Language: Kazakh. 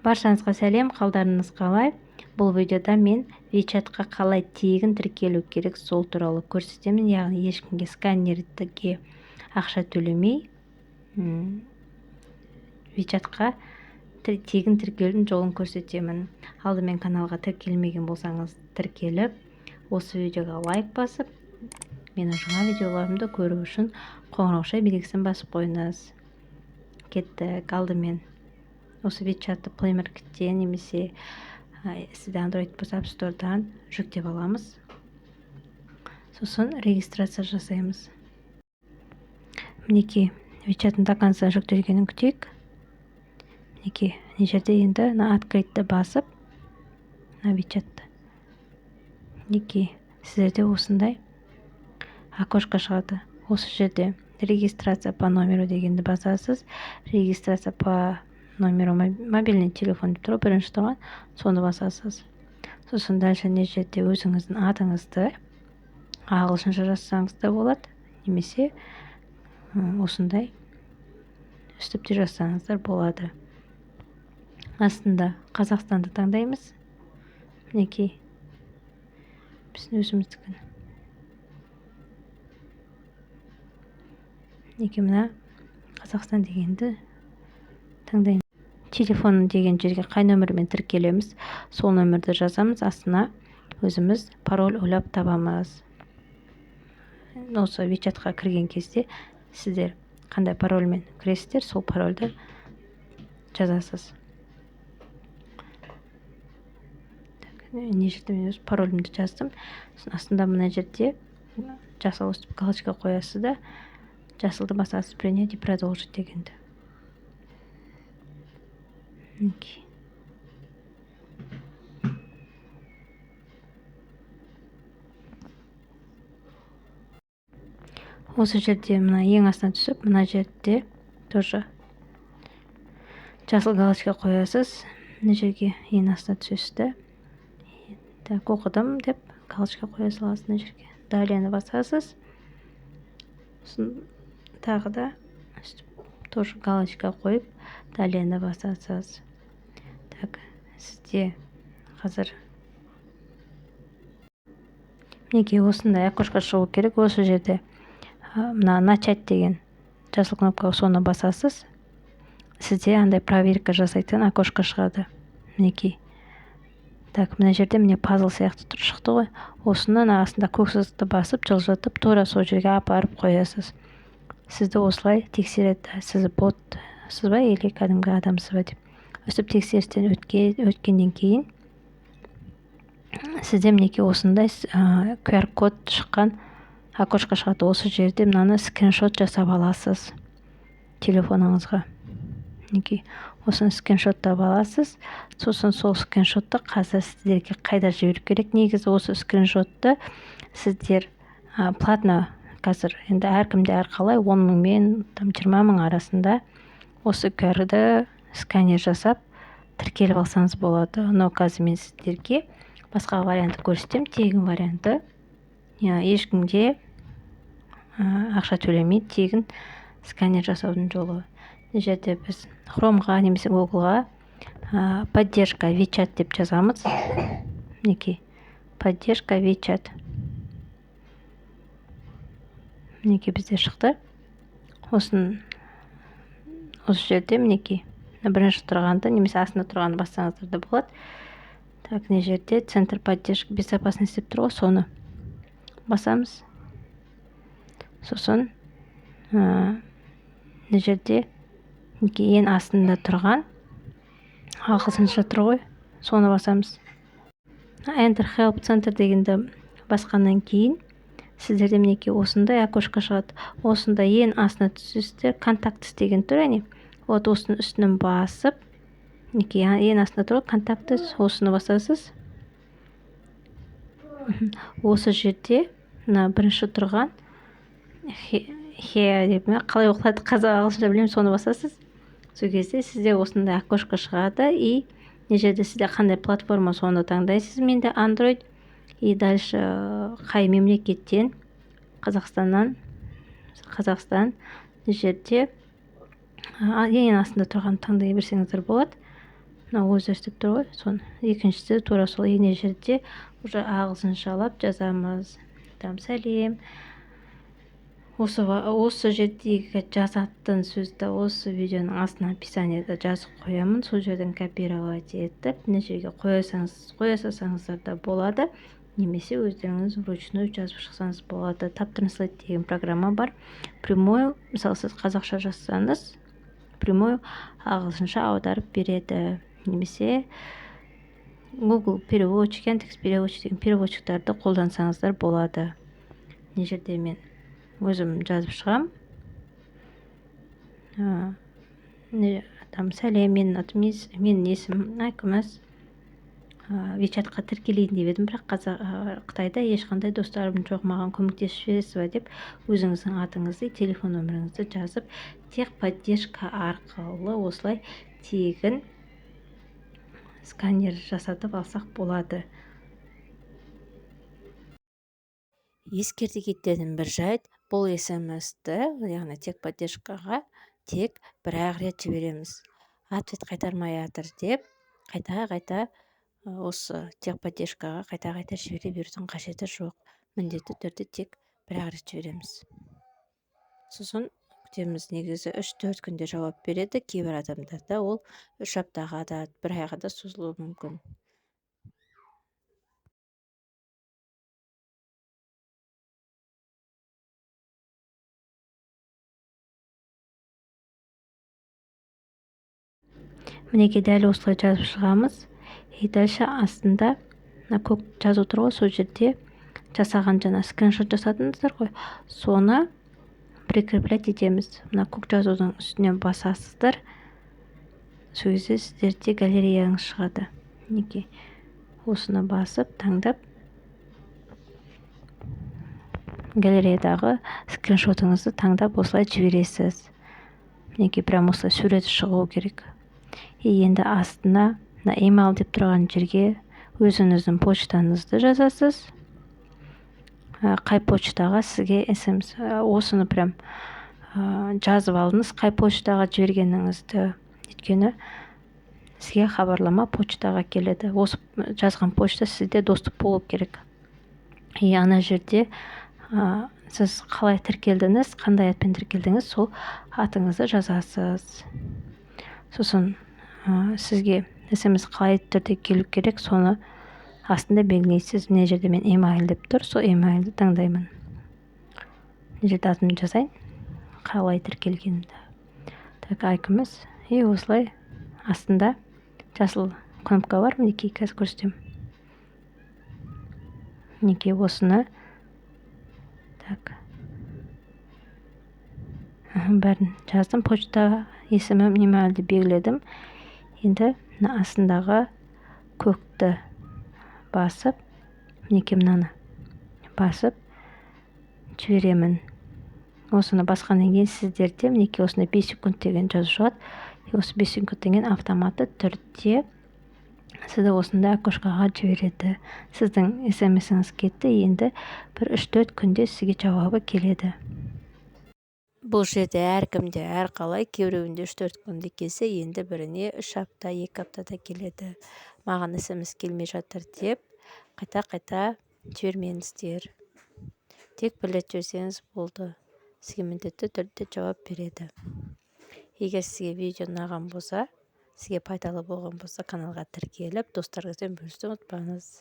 Баршаңызға сәлем, қалдарыңыз қалай? Бұл видеода мен WeChat-қа қалай тегін тіркелу керек сол туралы көрсетемін. Яғни ешкімге сканерге ақша төлемей WeChat-қа тегін тіркелудің жолын көрсетемін. Алдымен каналға тіркелмеген болсаңыз тіркеліп, осы видеоға лайк басып, менің жаңа видеоларымды көру үшін қоңырауша белгісін басып қойыңыз. Кеттік. Алдымен осы WeChat-ты Play Market-тен немесе сізде Android болса App Store-дан жүктеп аламыз. Сосын регистрация жасаймыз. Мінекей, WeChat-тың до конца жүктелгенін күтейік. Мінекей, мына жерде енді открытьті басып, WeChat-ты. Мінекей, сіздерде осындай окошко шығады. Осы жерде регистрация по номеру дегенді басасыз. Регистрация по номеру мобильный телефон деп тұр, бірінші тұрған, соны басасыз. Сосын дальше не жерде өзіңіздің атыңызды ағылшынша жазсаңыз да болады, немесе осындай үстіп те жазсаңыздар болады. Астында Қазақстанды таңдаймыз. Мінекей, біздің өзіміздікін. Мінекей, мына Қазақстан дегенді таңдаймыз. Телефонын деген жерге қай нөмірмен тіркелеміз, сол нөмірді жазамыз, астына өзіміз пароль ойлап табамыз. Осы WeChat-қа кірген кезде сіздер қандай парольмен кіресіздер, сол парольді жазасыз. Не жерде мен өз паролімді жаздым. Астында мына жерде жасыл өстіп галочка қоясыз да, жасылды басасыз, принять и продолжить дегенді. Осы жерде мына ең астына түсіп, мына жерде тоже жасыл галочка қоясыз. Мына жерге ең астына түсесіз. Так, оқыдым деп галочка қоя саласыз мына жерге. Далее басасыз. Тағы да тоже галочка қойып, далее басасыз. Так, сізде қазір мінекей осындай окошко шығу керек. Осы жерде мына начать деген жасыл кнопка, соны басасыз. Сізде андай проверка жасайтын окошко шығады. Мінекей. Так, мына жерде міне пазл сияқты тұр шықты ғой. Осының астында көк сызықты басып, жылжытып, тура сол жерге апарып қоясыз. Сізді осылай тексереді. Сіз ботсыз ба, или кәдімгі адамсыз ба деп. Өстіп тексерістен өткеннен кейін сізде мінекей осындай QR код шыққан окошко шығады. Осы жерде мынаны скриншот жасап аласыз телефоныңызға. Мінекей, осыны скриншоттап аласыз. Сосын сол скриншотты қазір сіздерге қайда жіберіп керек? Негізі осы скриншотты сіздер платно қазір, енді әркімде әрқалай 10 мың мен 20 мың арасында осы QR-ді сканер жасап тіркеліп алсаңыз болады. Но қазір мен сіздерге басқа вариантты көрсетем, тегін варианты. Ешкімге ақша төлемей тегін сканер жасаудың жолы. Мына жерде біз Хромға немесе Googleға поддержка WeChat деп жазамыз. Мінекей, поддержка WeChat. Мінекей, бізде шықты. Осы жерде мінекей, бірінші тұрғанды немесе астында тұрғанды бассаңыздар да болады. Так, мына жерде центр поддержки безопасности деп тұр ғой, соны басамыз. Сосын мына жерде ең астында тұрған ағылшынша тұр ғой, соны басамыз. Enter Help Center дегенді басқаннан кейін сіздерде мінекей осындай окошко шығады. Осында ең астына түсесіздер, контактс деген тұр, әне. Вот осының үстінен басып, мінекей ең астында тұр, контактс, осыны басасыз. Осы жерде бірінші тұрған деп қалай оқылады, қазақ ағылшынша білемін, соны басасыз. Сол кезде сізде осындай окошко шығады, и не жерде сізде қандай платформа, соны таңдайсыз. Менде Android, и дальше қай мемлекеттен, Қазақстан, не жерде ең астында тұрған таңдай берсеңіздер болады. мына өзі деп тұр ғой. Соны екіншісі тура сол ене жерде уже ағылшыншалап жазамыз. Там сәлем. Осы жердегі жазатын сөзді осы видеоның астына описаниеда жазып қоямын. Сол жерден копировать етіп мына жерге қоя салсаңыздар да болады, немесе өздеріңіз вручную жазып шықсаңыз болады. Тап-транслейт деген программа бар. Прямой, мысалы сіз қазақша жазсаңыз, прямой ағылшынша аударып береді. Немесе Google переводчик, Яндекс переводчик деген переводчиктарды қолдансаңыздар болады. Мына жерде мен өзім жазып шығам. Там сәлем, менің есімім Айкүміс. WeChatқа тіркелейін деп едім, бірақ Қытайда ешқандай достарым жоқ, маған көмектесіп жібересіз ба деп өзіңіздің атыңызды, телефон нөміріңізді жазып, техподдержка арқылы осылай тегін сканер жасатып алсақ болады. Ескерте кететін бір жайт, бұл SMS-ті, яғни техподдержкаға тек бір-ақ рет жібереміз. Ответ қайтармай жатыр деп, қайта осы техподдержкаға қайта жібере берудің қажеті жоқ. Міндетті түрде тек бір-ақ рет жібереміз. Сосын күтеміз. Негізі 3-4 күнде жауап береді. Кейбір адамдарда ол 3 аптаға да, 1 айға да созылуы мүмкін. Мінеке дәл осылай жазып шығамыз. Дальше астында көк жазу тұр ғой, сол жерде жасаған жаңа скриншот жасадыңыздар ғой, соны прикреплять етеміз. Мына көк жазудың үстінен басасыздар. Сол кезде сіздерде галереяңыз шығады. Мінеке осыны басып, таңдап, галереядағы скриншотыңызды таңдап осылай жібересіз. Мінеке прям осылай суреті шығуы керек. Енді астына email деп тұрған жерге өзіңіздің почтаңызды жазасыз. Қай почтаға сізге SMS, осыны прям жазып алыңыз, қай почтаға жібергеніңізді. Өйткені сізге хабарлама почтаға келеді. Осы жазған почта сізде доступ болу керек. Ана жерде сіз қалай тіркелдіңіз, қандай атпен тіркелдіңіз, сол атыңызды жазасыз. Сосын сізге SMS қалай түрде келу керек, соны астында белгілейсіз. Мына жерде мен email деп тұр, сол emailді таңдаймын. Мына жерде атымды жазайын, қалай тіркелгенімді. Так, Айкүміс. Осылай астында жасыл кнопка бар. Мінеке қазір көрсетемін. Мінеке осыны. Так. Бәрін жаздым, почта есімім, emailді белгіледім. Енді астындағы көкті басып, мінеке мынаны басып жіберемін. Осыны басқаннан кейін сіздерде мінеке осында 5 секунд деген жазу шығады. Осы 5 секундтан кейін автоматты түрде сізді осында окошкаға жібереді. Сіздің SMS-іңіз кетті, енді бір 3-4 күнде сізге жауабы келеді. Бұл жерде әркімде әрқалай, кейбіреуінде 3-4 күнде келсе, енді біріне 3 апта, 2 аптада келеді. Маған SMS келмей жатыр деп, қайта жібермеңіздер. Тек білет жіберсеңіз болды. Сізге міндетті түрде жауап береді. Егер сізге видео ұнаған болса, сізге пайдалы болған болса, каналға тіркеліп, достарыңызбен бөлісуді ұмытпаңыз.